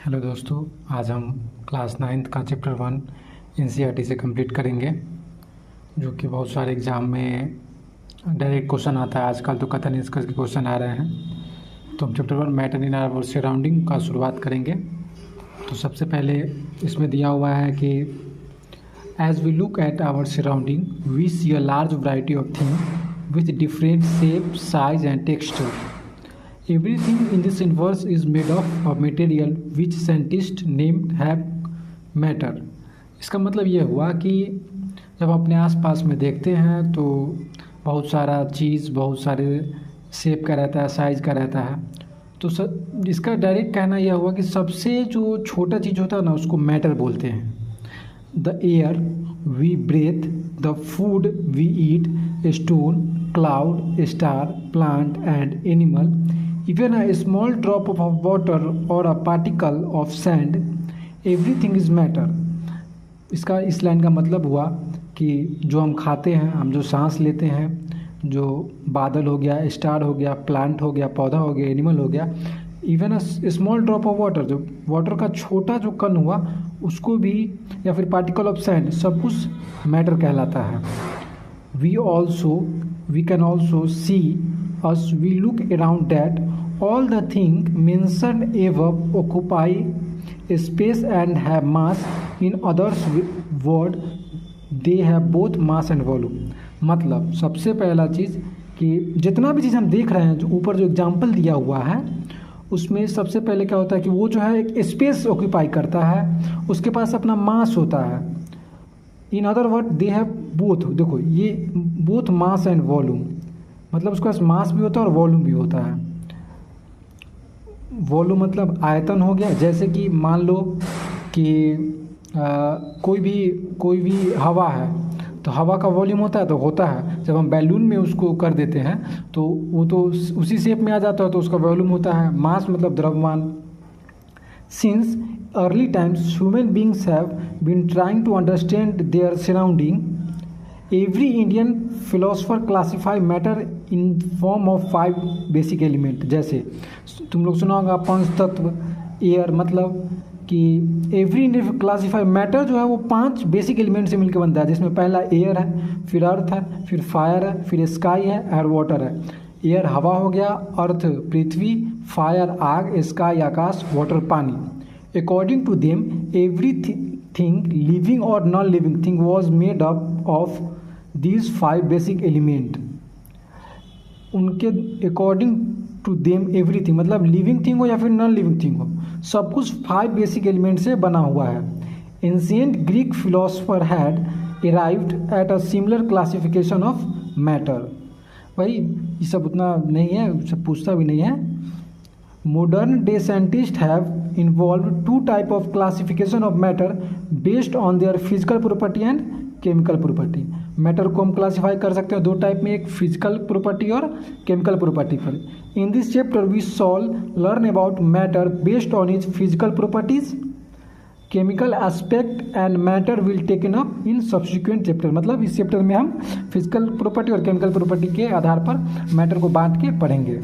Hello दोस्तों, आज हम क्लास 9th का चैप्टर 1 एनसीईआरटी से कंप्लीट करेंगे, जो कि बहुत सारे एग्ज़ाम में डायरेक्ट क्वेश्चन आता है। आजकल तो कथन निष्कर्ष के क्वेश्चन आ रहे हैं। तो हम chapter 1 matter in our surrounding का शुरुआत करेंगे। तो सबसे पहले इसमें दिया हुआ है कि as we look at our surrounding we see a large variety of thing with different shape, size and texture. Everything in this universe is made of a material which scientists named have matter. इसका मतलब ये हुआ कि जब अपने आसपास में देखते हैं तो बहुत सारा चीज़ बहुत सारे शेप का रहता है, साइज़ का रहता है। तो इसका डायरेक्ट कहना यह हुआ कि सबसे जो छोटा चीज़ होता है ना, उसको मैटर बोलते हैं। The air we breathe, the food we eat, stone, cloud, star, plant and animal, even a small drop of water or a particle of sand, everything is matter. इसका इस लाइन का मतलब हुआ कि जो हम खाते हैं, हम जो सांस लेते हैं, जो बादल हो गया, स्टार हो गया, प्लांट हो गया, पौधा हो गया, एनिमल हो गया, even a small drop of water, जो वाटर का छोटा जो कण हुआ उसको भी, या फिर पार्टिकल ऑफ सैंड, सब कुछ मैटर कहलाता है। We can also see as we look around that all the things mentioned above occupy space and have mass. In others word they have both mass and volume. मतलब सबसे पहला चीज़ कि जितना भी चीज़ हम देख रहे हैं, जो ऊपर जो एग्जाम्पल दिया हुआ है उसमें सबसे पहले क्या होता है कि वो जो है एक स्पेस ऑक्यूपाई करता है, उसके पास अपना मास होता है। In other word they have both, देखो ये बोथ मास एंड वॉल्यूम, मतलब उसके पास मास भी होता है और वॉल्यूम भी होता है। वॉल्यूम मतलब आयतन हो गया, जैसे कि मान लो कि कोई भी हवा है तो हवा का वॉल्यूम होता है, तो होता है जब हम बैलून में उसको कर देते हैं तो वो तो उसी शेप में आ जाता है, तो उसका वॉल्यूम होता है। मास मतलब द्रव्यमान। Since early times human beings have been trying to understand their surrounding, every Indian philosopher classify matter in form of 5 basic element. जैसे तुम लोग सुना होगा पंच तत्व, एयर, मतलब कि एवरी इंडियन क्लासीफाई मैटर जो है वो 5 बेसिक एलिमेंट से मिलकर बनता है, जिसमें पहला एयर है, फिर अर्थ है, फिर फायर है, फिर स्काई है और वाटर है। एयर हवा हो गया, अर्थ पृथ्वी, फायर आग, स्काई आकाश, वाटर पानी। According to them everything living और non living thing was made up of these 5 basic element. उनके अकॉर्डिंग टू देम एवरीथिंग, मतलब लिविंग थिंग हो या फिर नॉन लिविंग थिंग हो, सब कुछ 5 बेसिक एलिमेंट से बना हुआ है। Ancient Greek philosopher had arrived at a similar classification of matter. भाई ये सब उतना नहीं है, सब पूछता भी नहीं है। Modern day scientist have involve 2 type of classification of matter based on their physical property and chemical property. Matter को हम क्लासीफाई कर सकते हैं 2 टाइप में, एक फिजिकल प्रॉपर्टी और केमिकल प्रॉपर्टी पर। In this chapter we shall learn about matter based on is physical properties, chemical aspect and matter will taken up in subsequent chapter. मतलब इस चैप्टर में हम फिजिकल प्रॉपर्टी और chemical property के आधार पर मैटर को बांट के पढ़ेंगे।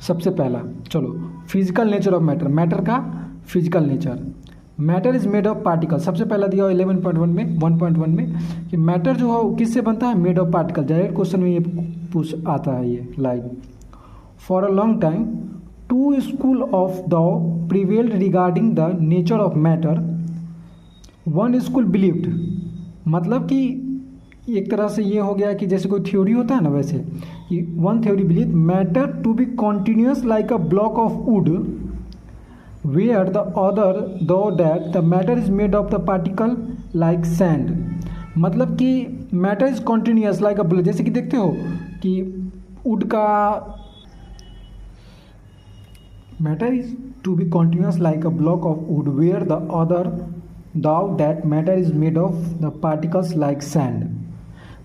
सबसे पहला चलो physical nature of matter, matter का physical nature. Matter is made of particle. सबसे पहला दिया 11.1 में 1.1 में कि मैटर जो है किससे बनता है, made of particle. Direct question में ये पूछ आता है ये line. For a long time 2 school of thought prevailed regarding the nature of matter. 1 school believed, मतलब कि एक तरह से ये हो गया कि जैसे कोई थ्योरी होता है ना, वैसे 1 theory believe matter to be continuous like a block of wood, where the other though that the matter is made of the particle like sand। मतलब कि matter is continuous like a block, जैसे कि देखते हो कि wood का matter is to be continuous like a block of wood where the other though that matter is made of the particles like sand.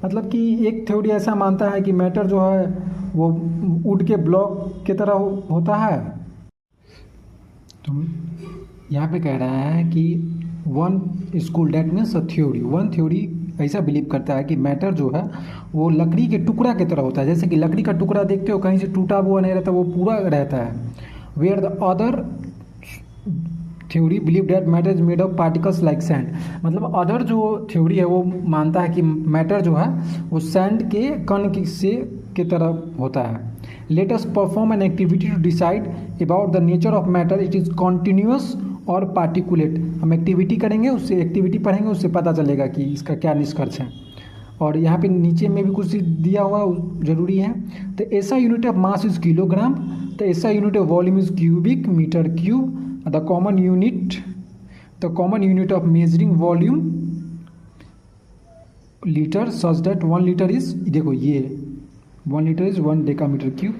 मतलब कि एक थ्योरी ऐसा मानता है कि मैटर जो है वो वुड के ब्लॉक की तरह होता है। तो यहाँ पे कह रहा है कि 1 school that means a theory, 1 theory ऐसा बिलीव करता है कि मैटर जो है वो लकड़ी के टुकड़ा की तरह होता है। जैसे कि लकड़ी का टुकड़ा देखते हो, कहीं से टूटा हुआ नहीं रहता, वो पूरा रहता है। Where the other theory believe that matter is made of particles like sand, मतलब अदर जो थ्योरी है वो मानता है कि मैटर जो है वो सैंड के कण के तरह होता है। Let us perform an activity to decide about the nature of matter, it is continuous और पार्टिकुलेट। हम एक्टिविटी करेंगे, उससे एक्टिविटी पढ़ेंगे, उससे पता चलेगा कि इसका क्या निष्कर्ष है। और यहाँ पे नीचे में भी कुछ दिया हुआ जरूरी है। तो ऐसा unit of mass is kilogram, तो ऐसा unit of volume is cubic metre cube, the common unit of measuring volume litre, such that 1 litre is, देखो ये 1 लीटर इज 1 डेकामीटर क्यूब।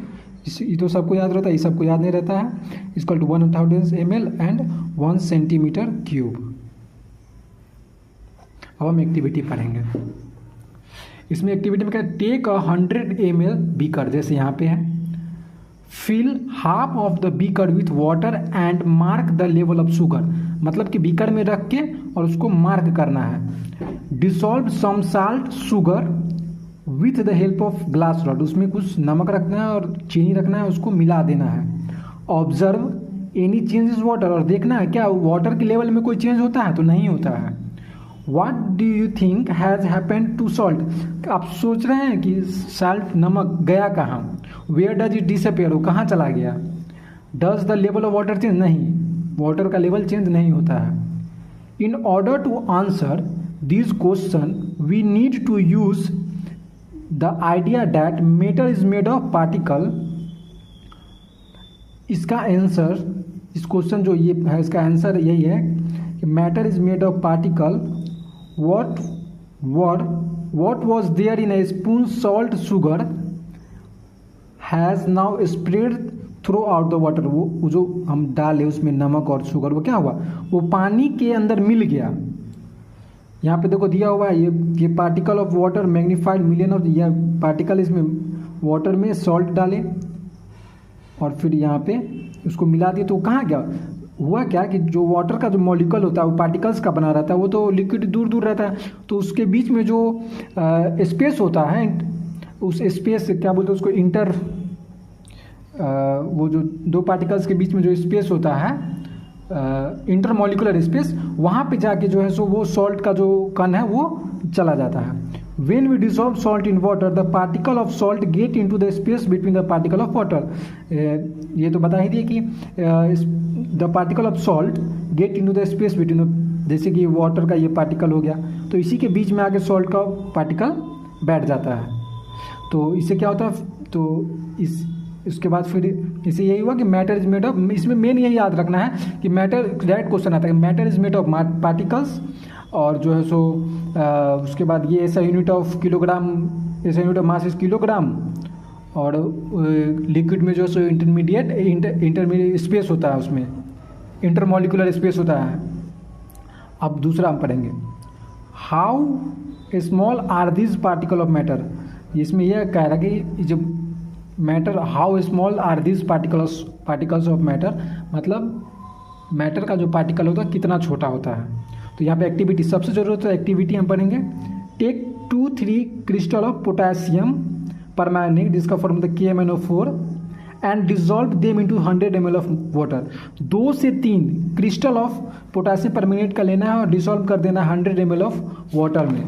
ये तो सबको याद रहता है, ये सबको याद नहीं रहता है। Equal to 1000 ml and 1 centimetre cube. अब हम एक्टिविटी पढ़ेंगे। इसमें एक्टिविटी में क्या, टेक 100 ml बीकर, जैसे यहाँ पे है, fill half of the beaker with water and mark the level of sugar, मतलब कि बीकर में रख के और उसको मार्क करना है। Dissolve some salt sugar with the help of glass rod, उसमें कुछ नमक रखना है और चीनी रखना है, उसको मिला देना है। ऑब्जर्व एनी चेंजेस वाटर, और देखना है क्या वाटर के लेवल में कोई चेंज होता है, तो नहीं होता है। What do you think has happened to salt? आप सोच रहे हैं कि साल्ट नमक गया कहाँ, Where does it disappear, वो कहाँ चला गया। Does the level of water change, नहीं, वाटर का लेवल चेंज नहीं होता है। In order to answer this question we need to use the idea that matter is made of particle। इसका आंसर, इस क्वेश्चन जो ये है इसका आंसर यही है कि matter is made of particle. what was there in a spoon salt sugar has now spread throughout the water, वो जो हम डाले उसमें नमक और शुगर, वो क्या हुआ, वो पानी के अंदर मिल गया। यहाँ पे देखो दिया हुआ है ये particle of water magnified million of, यह पार्टिकल इसमें वाटर में सॉल्ट डाले और फिर यहाँ पे उसको मिला दिए, तो कहाँ गया, हुआ क्या कि जो वाटर का जो मॉलिक्यूल होता है वो पार्टिकल्स का बना रहता है, वो तो लिक्विड दूर दूर रहता है, तो उसके बीच में जो स्पेस होता है, उस स्पेस क्या बोलते हैं उसको, वो जो दो पार्टिकल्स के बीच में जो स्पेस होता है, इंटरमॉलिकुलर स्पेस, वहाँ पे जाके जो है सो वो सॉल्ट का जो कण है वो चला जाता है। When we dissolve salt in water, the particle of salt get into the space between the particle of water। ये तो बता ही दिए कि the particle of salt get into the space between the, जैसे कि वाटर का ये पार्टिकल हो गया, तो इसी के बीच में आके सॉल्ट का पार्टिकल बैठ जाता है। तो इससे क्या होता है, तो इसके बाद फिर इससे यही हुआ कि मैटर इज मेड ऑफ, इसमें मेन यही याद रखना है कि मैटर, डायरेक्ट क्वेश्चन आता है matter is made of particles, और जो है सो उसके बाद ये ऐसा यूनिट ऑफ किलोग्राम, ऐसा unit of mass is kilogram, और लिक्विड में जो है सो इंटरमीडिएट स्पेस होता है, उसमें इंटरमॉलिकुलर स्पेस होता है। अब दूसरा हम पढ़ेंगे, how small are this particle of matter. इसमें यह कह रहा है कि जब matter, how small are this particles of matter, मतलब मैटर का जो पार्टिकल होता है कितना छोटा होता है। तो यहाँ पे एक्टिविटी सबसे जरूरत है, एक्टिविटी हम पढ़ेंगे। Take 2-3 crystal of potassium permanganate, जिसका formula KMnO4, and dissolve them into 100 ml of water. 2 से 3 क्रिस्टल ऑफ पोटेशियम परमैंगनेट का लेना है और डिसॉल्व कर देना है 100 ml ऑफ वाटर में।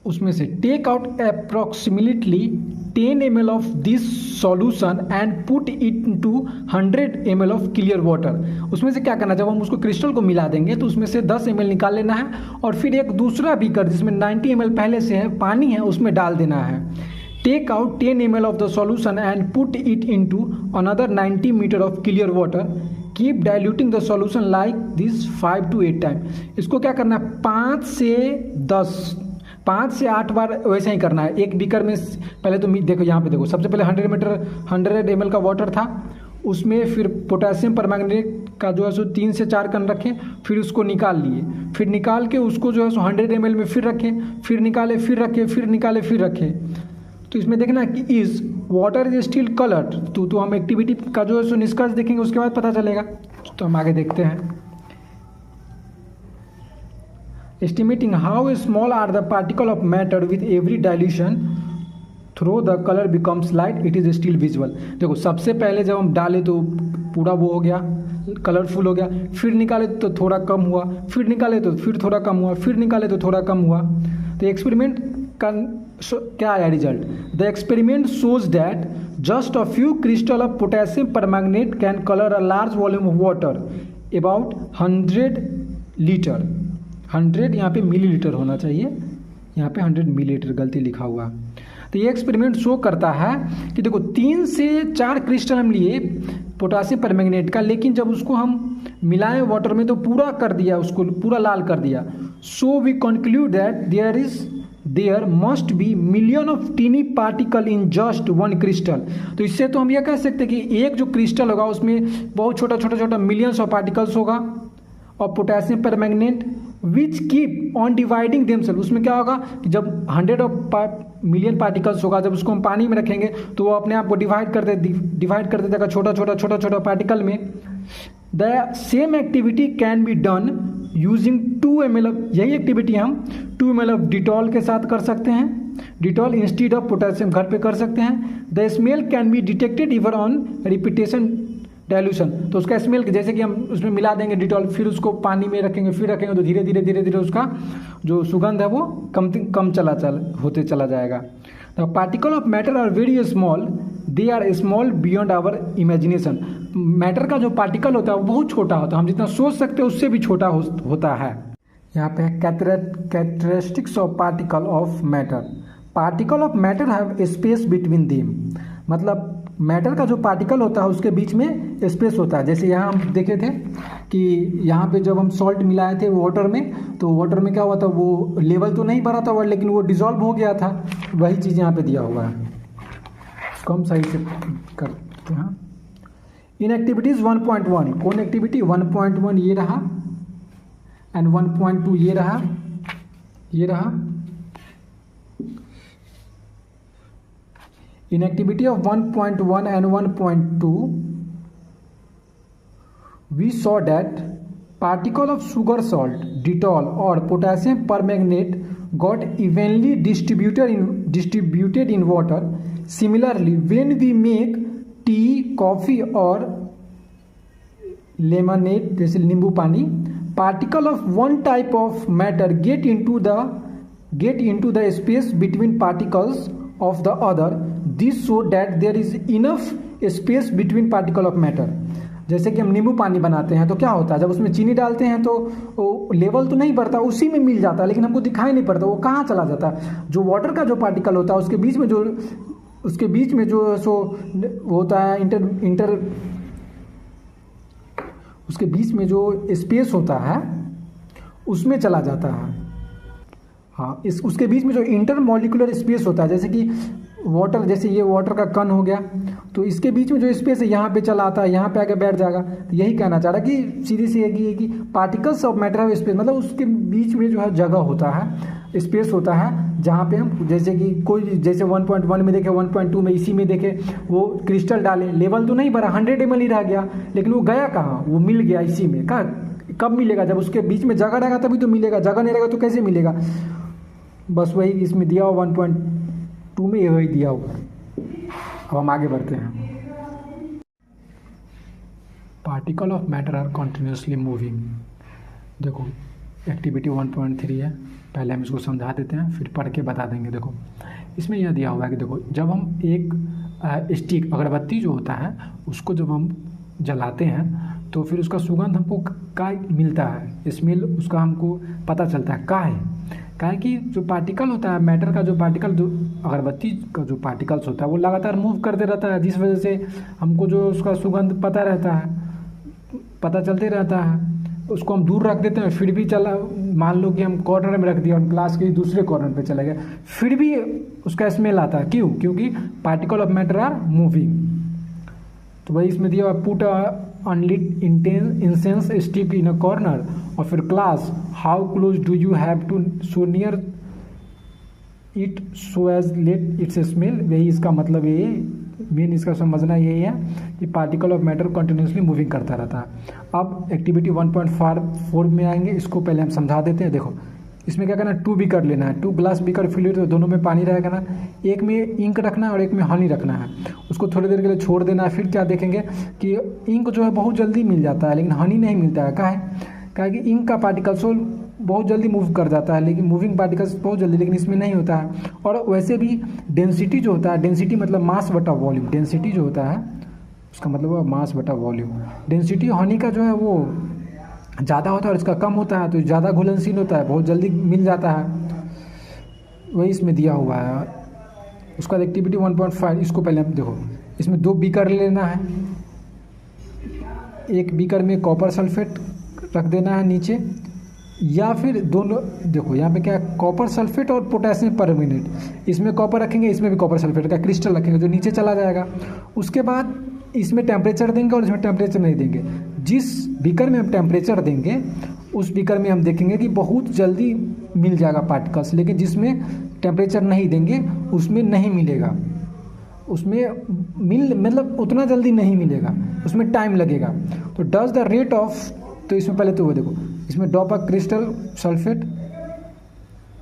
उसमें से take out approximately 10 ml of this solution and put it into 100 ml of clear water. उसमें से क्या करना है, जब हम उसको क्रिस्टल को मिला देंगे तो उसमें से 10 ml निकाल लेना है और फिर एक दूसरा बीकर जिसमें 90 ml पहले से है पानी है उसमें डाल देना है। Take out 10 ml of the solution and put it into another 90 metre of clear water. Keep diluting the solution like this 5 to 8 time. इसको क्या करना है, 5 से 8 बार वैसे ही करना है। एक बीकर में पहले तो देखो यहाँ पे देखो, सबसे पहले 100 ml का वाटर था, उसमें फिर पोटेशियम परमैंगनेट का जो है सो 3 से 4 कण रखें, फिर उसको निकाल लिए, फिर निकाल के उसको जो है सो 100 ml में फिर रखें, फिर निकाले फिर रखें, फिर निकाले फिर रखें। तो इसमें देखना कि is water is still coloured, तो हम एक्टिविटी का जो है सो निष्कर्ष देखेंगे, उसके बाद पता चलेगा। तो हम आगे देखते हैं। Estimating how small are the particle of matter with every dilution through the color becomes light, it is still visible। देखो सबसे पहले जब हम डाले तो पूरा वो हो गया, कलरफुल हो गया, फिर निकाले तो थोड़ा कम हुआ, फिर निकाले तो फिर थोड़ा कम हुआ, फिर निकाले तो थोड़ा कम हुआ। तो एक्सपेरिमेंट का क्या आया result? The experiment shows that just a few crystal of potassium permanganate can colour a large volume of water about 100 litre. 100 यहाँ पे मिलीलीटर होना चाहिए, यहाँ पे 100 मिलीलीटर गलती लिखा हुआ। तो ये एक्सपेरिमेंट शो करता है कि देखो 3 से 4 क्रिस्टल हम लिए पोटासियम परमैंगनेट का, लेकिन जब उसको हम मिलाएं वाटर में तो पूरा कर दिया, उसको पूरा लाल कर दिया। So we conclude that there must be million of tiny particle in just one crystal. तो इससे तो हम यह कह सकते हैं कि एक जो क्रिस्टल होगा उसमें बहुत छोटा छोटा छोटा मिलियंस ऑफ पार्टिकल्स होगा और potassium permanganate which keep on dividing themself. उसमें क्या होगा कि जब 100 ऑफ मिलियन पार्टिकल्स होगा, जब उसको हम पानी में रखेंगे तो वो अपने आप को डिवाइड कर देगा छोटा छोटा पार्टिकल में। The same activity can be done using 2 ml यही एक्टिविटी हम 2 ml ऑफ डिटॉल के साथ कर सकते हैं। डिटॉल इंस्टीड ऑफ पोटेशियम घर पे कर सकते हैं। The smell can be detected even on repetition dilution. तो उसका स्मेल जैसे कि हम उसमें मिला देंगे डिटॉल, फिर उसको पानी में रखेंगे, फिर रखेंगे तो धीरे धीरे उसका जो सुगंध है वो कम होते चला जाएगा। The particle of matter are very small, they are small beyond our imagination. Matter का जो पार्टिकल होता है वो बहुत छोटा होता है, हम जितना सोच सकते हैं उससे भी छोटा होता है। यहाँ पे characteristics of particle of matter. Particle of matter have space between them, मतलब मैटर का जो पार्टिकल होता है उसके बीच में स्पेस होता है। जैसे यहाँ हम देखे थे कि यहाँ पे जब हम सॉल्ट मिलाए थे वाटर में, तो वाटर में क्या हुआ था, वो लेवल तो नहीं बढ़ा था लेकिन वो डिजॉल्व हो गया था। वही चीज़ यहाँ पे दिया हुआ है, इसको हम सही से करते हैं। इन एक्टिविटीज़ 1.1 कौन एक्टिविटी 1.1 ये रहा एंड 1.2 ये रहा। In activity of 1.1 and 1.2, we saw that particle of sugar salt, Dettol or potassium permanganate got evenly distributed in water. Similarly, when we make tea, coffee or lemonade, जैसे नींबू पानी, particle of one type of matter get into the space between particles of the other. This show that there is enough space between particle of matter. जैसे कि हम नींबू पानी बनाते हैं तो क्या होता है, जब उसमें चीनी डालते हैं तो लेवल तो नहीं बढ़ता, उसी में मिल जाता है, लेकिन हमको दिखाई नहीं पड़ता वो कहाँ चला जाता है। जो वाटर का जो पार्टिकल होता है उसके बीच में जो सो होता है उसके बीच में जो स्पेस होता है उसमें चला जाता है। हाँ, उसके बीच में जो इंटरमॉलिक्यूलर स्पेस होता है, जैसे कि वाटर, जैसे ये वाटर का कण हो गया तो इसके बीच में जो स्पेस है यहाँ पे चला आता है, यहाँ पे आके बैठ जाएगा। तो यही कहना चाह रहा कि सीधी सी है कि particles of matter of space, मतलब उसके बीच में जो है जगह होता है, स्पेस होता है, जहाँ पे हम जैसे कि कोई जैसे 1.1 में देखे, 1.2 में इसी में देखे वो क्रिस्टल डाले, लेवल तो नहीं बढ़ा, 100 ml ही रह गया, लेकिन वो गया कहाँ, वो मिल गया इसी में। कब मिलेगा, जब उसके बीच में जगह रहेगा तभी तो मिलेगा, जगह नहीं रहेगा तो कैसे मिलेगा। बस वही इसमें दिया हुआ 1.2 में यही दिया हुआ। अब हम आगे बढ़ते हैं। Particle of matter are continuously moving. देखो एक्टिविटी 1.3 है, पहले हम इसको समझा देते हैं फिर पढ़ के बता देंगे। देखो इसमें यह दिया हुआ है कि देखो जब हम एक स्टिक अगरबत्ती जो होता है उसको जब हम जलाते हैं तो फिर उसका सुगंध हमको का मिलता है, स्मेल उसका हमको पता चलता है। का है कि जो पार्टिकल होता है मैटर का, जो पार्टिकल जो अगरबत्ती का जो पार्टिकल्स होता है वो लगातार मूव करते रहता है, जिस वजह से हमको जो उसका सुगंध पता चलते रहता है। उसको हम दूर रख देते हैं फिर भी चला, मान लो कि हम कॉर्नर में रख दिया और क्लास के दूसरे कॉर्नर पे चला गया, फिर भी उसका स्मेल आता है। क्यों? क्योंकि particle of matter are moving. तो भाई इसमें दिया put unlit incense stick in a corner of your class, how close do you have to so near it so as let its smell। वही इसका मतलब ये मेन इसका समझना यही है कि particle of matter continuously moving करता रहता है। अब एक्टिविटी 1.4 में आएंगे, इसको पहले हम समझा देते हैं। देखो इसमें क्या करना है, 2 बीकर लेना है, 2 ग्लास बीकर फिल, तो दोनों में पानी रहेगा ना, एक में इंक रखना है और एक में हनी रखना है। उसको थोड़ी देर के लिए छोड़ देना है। फिर क्या देखेंगे कि इंक जो है बहुत जल्दी मिल जाता है, लेकिन हनी नहीं मिलता है। क्या है कि इंक का पार्टिकल्स बहुत जल्दी मूव कर जाता है, लेकिन मूविंग पार्टिकल्स बहुत जल्दी, लेकिन इसमें नहीं होता है। और वैसे भी डेंसिटी जो होता है, डेंसिटी मतलब मास बटा वॉल्यूम, डेंसिटी जो होता है उसका मतलब है मास बटा वॉल्यूम। डेंसिटी हनी का जो है वो ज़्यादा होता है और इसका कम होता है, तो ज़्यादा घुलनशील होता है, बहुत जल्दी मिल जाता है, वही इसमें दिया हुआ है। उसका एक्टिविटी 1.5, इसको पहले हम देखो, इसमें 2 बीकर लेना है, एक बीकर में कॉपर सल्फेट रख देना है नीचे, या फिर दोनों, देखो यहाँ पे क्या है, कॉपर सल्फेट और पोटेशियम परमैंगनेट, इसमें कॉपर रखेंगे, इसमें भी कॉपर सल्फेट का क्रिस्टल रखेंगे जो नीचे चला जाएगा। उसके बाद इसमें टेम्परेचर देंगे और इसमें टेम्परेचर नहीं देंगे। जिस बीकर में हम टेम्परेचर देंगे उस बीकर में हम देखेंगे कि बहुत जल्दी मिल जाएगा पार्टिकल्स, लेकिन जिसमें टेम्परेचर नहीं देंगे उसमें नहीं मिलेगा, उसमें मतलब उतना जल्दी नहीं मिलेगा, उसमें टाइम लगेगा। तो डज द रेट ऑफ, तो इसमें पहले तो वो देखो, इसमें drop of crystal sulphate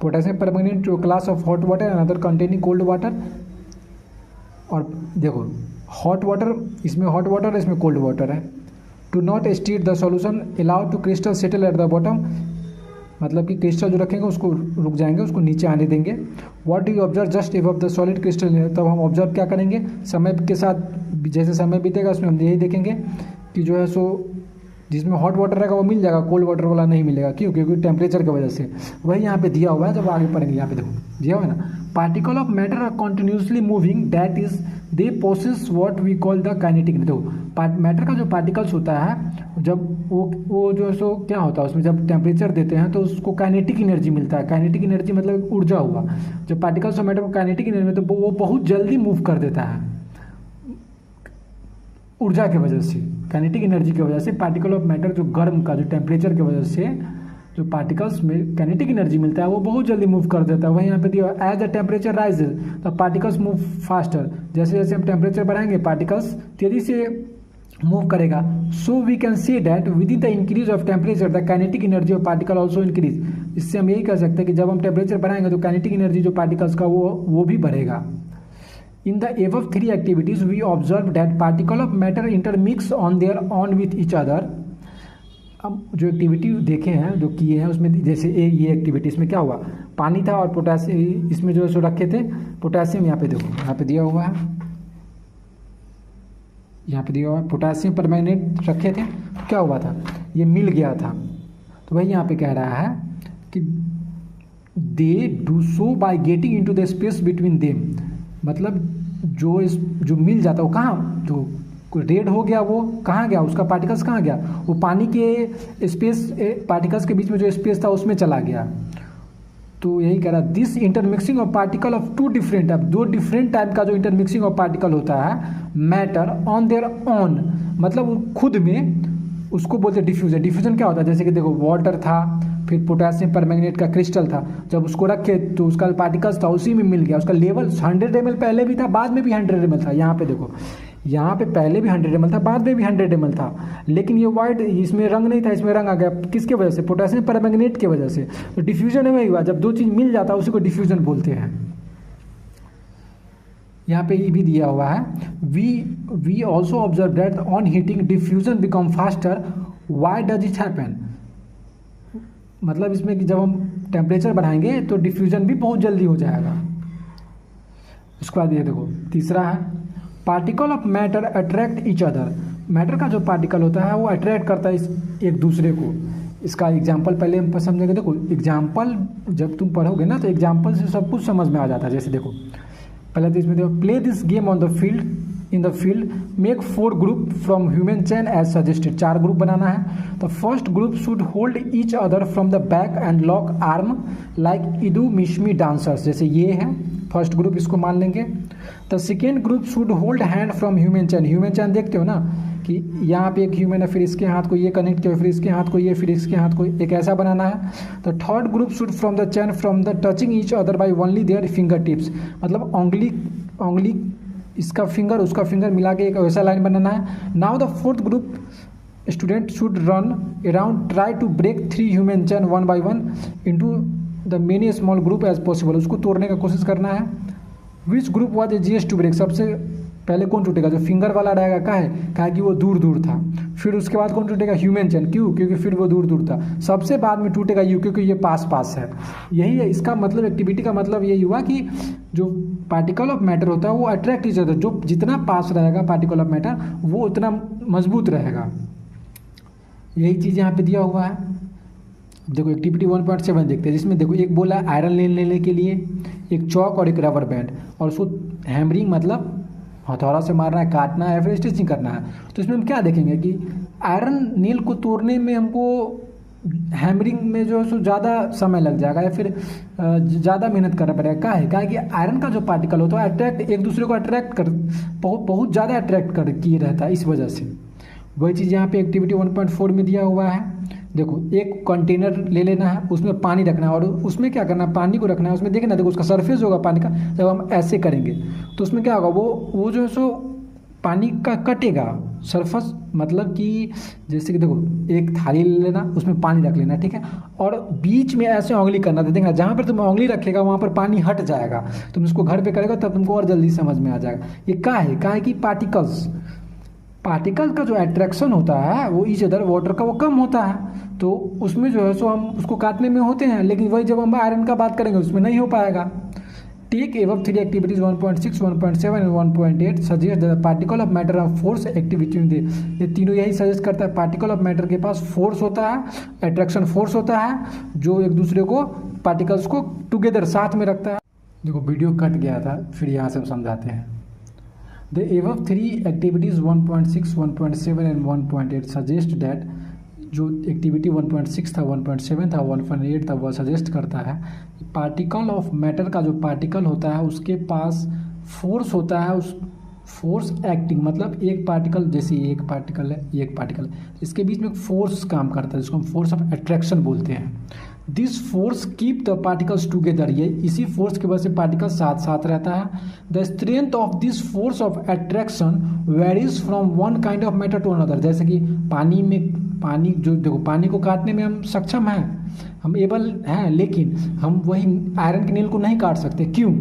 potassium permanganate two class of hot water and other containing cold water. और देखो हॉट वाटर, इसमें हॉट वाटर है, इसमें कोल्ड वाटर है। To not stir the solution allow to crystal settle at the bottom, मतलब कि crystal जो रखेंगे उसको रुक जाएंगे, उसको नीचे आने देंगे। What do you observe just above the solid crystal, तब हम ऑब्जर्व क्या करेंगे, समय के साथ जैसे समय बीतेगा उसमें हम यही देखेंगे कि जो है सो जिसमें हॉट वाटर रहेगा वो मिल जाएगा, कोल्ड वाटर वाला नहीं मिलेगा। क्यों? क्योंकि टेम्परेचर की वजह से। वही यहाँ पे दिया हुआ है, जब आगे पढ़ेंगे यहाँ पे देखो दिया हुआ है ना, particle of matter are continuously moving that is they possess what we call the kinetic. देखो मैटर का जो पार्टिकल्स होता है, जब वो जो है सो क्या होता है उसमें, जब टेम्परेचर देते हैं तो उसको काइनेटिक एनर्जी मिलता है। काइनेटिक एनर्जी मतलब ऊर्जा हुआ। जब पार्टिकल्स ऑफ मैटर को काइनेटिक एनर्जी, तो वो बहुत जल्दी मूव कर देता है ऊर्जा की वजह से, काइनेटिक एनर्जी की वजह से। पार्टिकल ऑफ मैटर जो गर्म का, जो टेम्परेचर की वजह से जो पार्टिकल्स में काइनेटिक एनर्जी मिलता है वो बहुत जल्दी मूव कर देता है। वहीं यहाँ पे दिया as the temperature rises the particles move faster. जैसे जैसे हम टेम्परेचर बढ़ाएंगे पार्टिकल्स तेजी से मूव करेगा। So we can say that within the increase of temperature the kinetic energy of particle also increase. इससे हम यही कह सकते हैं कि जब हम टेम्परेचर बढ़ाएंगे तो काइनेटिक एनर्जी जो पार्टिकल्स का वो भी बढ़ेगा। In the above 3 activities, we observed that particle of matter intermix on their own with each other. अब जो एक्टिविटी देखे हैं, जो किए हैं, उसमें जैसे ये एक्टिविटी, इसमें क्या हुआ, पानी था और पोटेशियम इसमें जो है सो रखे थे, पोटेशियम यहाँ पे देखो, यहाँ पे दिया हुआ है, यहाँ पे दिया हुआ है पोटेशियम परमैंगनेट रखे थे, तो क्या हुआ था, ये मिल गया था। तो वही यहाँ पे कह रहा है कि they do so by getting into the space between them, मतलब जो मिल जाता है वो कहाँ, जो रेड हो गया वो कहाँ गया, उसका पार्टिकल्स कहाँ गया, वो पानी के स्पेस, पार्टिकल्स के बीच में जो स्पेस था उसमें चला गया। तो यही कह रहा है this intermixing of particle of 2 different type, 2 different type का जो इंटरमिक्सिंग ऑफ पार्टिकल होता है मैटर ऑन देयर ऑन, मतलब खुद में, उसको बोलते हैं डिफ्यूजन। डिफ्यूजन क्या होता है, जैसे कि देखो वाटर था, फिर पोटेशियम परमैंगनेट का क्रिस्टल था, जब उसको रखे तो उसका पार्टिकल्स था उसी में मिल गया, उसका लेवल 100 ml पहले भी था, बाद में भी 100 ml था। यहाँ पे देखो, यहाँ पे पहले भी 100 ml था, बाद में भी 100 ml था, लेकिन ये वाइट, इसमें रंग नहीं था, इसमें रंग आ गया, किसके वजह से, पोटेशियम परमैंगनेट की वजह से। तो डिफ्यूजन में हुआ, जब 2 चीज़ मिल जाता है उसी को डिफ्यूजन बोलते हैं। यहाँ पे ये भी दिया हुआ है, we also observe that on heating diffusion become faster, why does it happen, मतलब इसमें कि जब हम टेम्परेचर बढ़ाएंगे तो डिफ्यूजन भी बहुत जल्दी हो जाएगा। उसके बाद ये देखो तीसरा है particle of matter attract each other. Matter का जो पार्टिकल होता है वो अट्रैक्ट करता है एक दूसरे को। इसका एग्जाम्पल पहले हम समझेंगे। देखो एग्जाम्पल जब तुम पढ़ोगे ना तो एग्जाम्पल से सब कुछ समझ में आ जाता है। जैसे देखो पहले तो इसमें देखो, play this game on the field, in the field make 4 group from human chain as suggested. 4 group बनाना है। तो first group should hold each other from the back and lock arm like Idu Mishmi dancers, जैसे ये है first group, इसको मान लेंगे। The second group should hold hand from human chain. Human chain देखते हो ना कि यहाँ पे एक ह्यूमन है, फिर इसके हाथ को ये कनेक्ट किया, फिर इसके हाथ को ये, फिर इसके हाथ को एक ऐसा बनाना है। तो third group should from the chain from the touching each other by only their finger tips, मतलब ओंगली इसका फिंगर उसका फिंगर मिला के एक वैसा लाइन बनाना है। Now the fourth group student should run around try to break 3 human chain 1 by 1 into the many small group as possible, उसको तोड़ने का कोशिश करना है। Which group was easiest to break, सबसे पहले कौन टूटेगा, जो फिंगर वाला रहेगा, कहा कि वो दूर दूर था। फिर उसके बाद कौन टूटेगा, ह्यूमन चेन, क्यों, क्योंकि फिर वो दूर दूर था। सबसे बाद में टूटेगा यू, क्योंकि ये पास पास है। यही है इसका मतलब, एक्टिविटी का मतलब यही हुआ कि जो पार्टिकल ऑफ मैटर होता है वो अट्रैक्ट ईच अदर, जो जितना पास रहेगा पार्टिकल ऑफ मैटर वो उतना मजबूत रहेगा। यही चीज़ यहाँ पे दिया हुआ है। देखो एक्टिविटी 1.7 देखते हैं, जिसमें देखो एक बोला आयरन लेने के लिए, एक चौक और एक रबर बैंड, और उसको हैमरिंग मतलब हथौड़ा से मारना है, काटना है, फिर स्टिचिंग करना है। तो इसमें हम क्या देखेंगे कि आयरन नील को तोड़ने में हमको हैमरिंग में जो है सो ज़्यादा समय लग जाएगा, या फिर ज़्यादा मेहनत करना पड़ेगा। क्या है कि आयरन का जो पार्टिकल होता है अट्रैक्ट, एक दूसरे को अट्रैक्ट कर बहुत ज़्यादा अट्रैक्ट कर किए रहता है, इस वजह से। वही चीज़ यहाँ पे एक्टिविटी 1.4 में दिया हुआ है। देखो एक कंटेनर ले लेना है, उसमें पानी रखना है, और उसमें क्या करना है, पानी को रखना है, उसमें देखना, देखो उसका सरफेस होगा पानी का, जब हम ऐसे करेंगे तो उसमें क्या होगा, वो जो है सो पानी का कटेगा सरफेस, मतलब कि जैसे कि देखो एक थाली ले लेना, उसमें पानी रख लेना, ठीक है, और बीच में ऐसे उंगली करना था, देखना जहाँ पर तुम उंगली रखेगा वहाँ पर पानी हट जाएगा। तुम इसको घर पे करेगा तब तुमको और जल्दी समझ में आ जाएगा। ये क्या है कि पार्टिकल का जो अट्रैक्शन होता है वो ईच अदर वाटर का वो कम होता है, तो उसमें जो है सो हम उसको काटने में होते हैं, लेकिन वही जब हम आयरन का बात करेंगे उसमें नहीं हो पाएगा। Take above 3 activities 1.6, 1.7 and 1.8 suggest the particle of matter of force activity. ये तीनों यही सजेस्ट करता है, पार्टिकल ऑफ मैटर के पास फोर्स होता है, अट्रैक्शन फोर्स होता है, जो एक दूसरे को पार्टिकल्स को टुगेदर साथ में रखता है। देखो वीडियो कट गया था, फिर यहाँ से हम समझाते हैं। The above 3 activities 1.6, 1.7 and 1.8 suggest that, जो एक्टिविटी 1.6 था, 1.7 था, 1.8 था, वह सजेस्ट करता है पार्टिकल ऑफ मैटर का जो पार्टिकल होता है उसके पास फोर्स होता है। उस फोर्स एक्टिंग मतलब एक पार्टिकल, जैसे एक पार्टिकल है, एक पार्टिकल, इसके बीच में फोर्स काम करता है, जिसको हम फोर्स ऑफ अट्रैक्शन बोलते हैं। This force keep the particles together, ये इसी फोर्स की वजह से पार्टिकल साथ साथ रहता है। The strength of this force of attraction varies from one kind of matter to another. जैसे कि पानी जो देखो, पानी को काटने में हम सक्षम हैं, हम एबल हैं, लेकिन हम वही आयरन के नील को नहीं काट सकते। क्यों?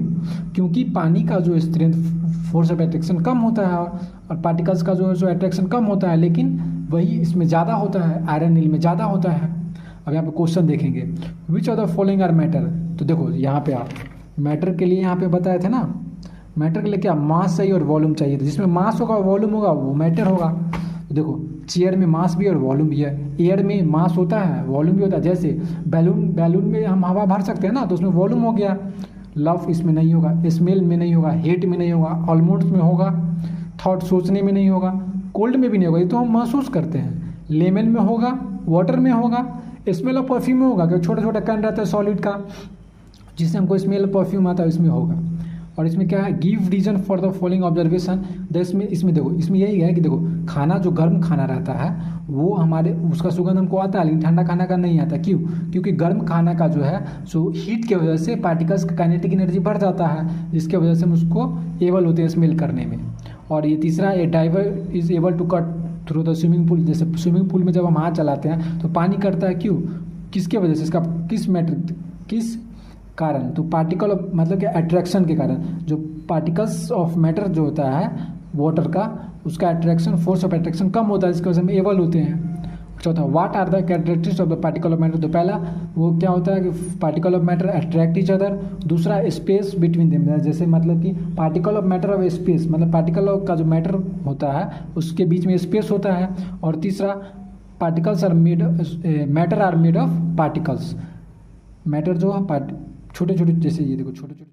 क्योंकि पानी का जो स्ट्रेंथ फोर्स ऑफ अट्रैक्शन कम होता है, और पार्टिकल्स का जो अट्रैक्शन कम होता है, लेकिन वही इसमें ज़्यादा होता है, आयरन नील में ज़्यादा होता है। अब यहाँ पे क्वेश्चन देखेंगे, which of the following are matter. तो देखो यहाँ पे आप मैटर के लिए यहाँ पे बताए थे ना, मैटर के लिए क्या मास चाहिए और वॉल्यूम चाहिए था, जिसमें मास होगा वॉल्यूम होगा वो मैटर होगा। तो देखो चेयर में मास भी है और वॉल्यूम भी है, एयर में मास होता है वॉल्यूम भी होता है। जैसे बैलून में हम हवा भर सकते हैं ना, तो उसमें वॉल्यूम हो गया। लव इसमें नहीं होगा, स्मेल में नहीं होगा, हेट में नहीं होगा, ऑलमोस्ट में होगा, थॉट सोचने में नहीं होगा, कोल्ड में भी नहीं होगा, ये तो हम महसूस करते हैं। लेमन में होगा, वाटर में होगा, स्मेल ऑफ परफ्यूम में होगा, क्योंकि छोटा छोटा कैन रहता है सॉलिड का, जिससे हमको स्मेल ऑफ परफ्यूम आता है, इसमें होगा। और इसमें क्या है, give reason for the following observation. इसमें देखो, इसमें यही है कि देखो खाना जो गर्म खाना रहता है वो हमारे उसका सुगंध हमको आता है, लेकिन ठंडा खाना का नहीं आता। क्यों? क्योंकि गर्म खाना का जो है सो हीट की वजह से पार्टिकल्स का काइनेटिक एनर्जी बढ़ जाता है, जिसके वजह से हम उसको एबल होते हैं स्मेल करने में। और ये तीसरा, a diver is able to cut through the swimming pool. जैसे स्विमिंग पूल में जब हम हाथ चलाते हैं तो पानी कटता है, क्यों? किसके वजह से, इसका किस कारण? तो पार्टिकल ऑफ मतलब कि अट्रैक्शन के कारण। जो पार्टिकल्स ऑफ मैटर जो होता है वाटर का, उसका अट्रैक्शन फोर्स ऑफ अट्रैक्शन कम होता है, जिसकी वजह से हम एबल होते हैं। चौथा, what are the characteristics of the particle of matter. तो पहला वो क्या होता है कि particle of matter attract each other. दूसरा, स्पेस बिटवीन देम, जैसे मतलब कि particle of matter of space, मतलब पार्टिकल का जो मैटर होता है उसके बीच में स्पेस होता है। और तीसरा, particles are made matter are made of particles. Matter जो है छोटे छोटे, जैसे ये देखो छोटे छोटे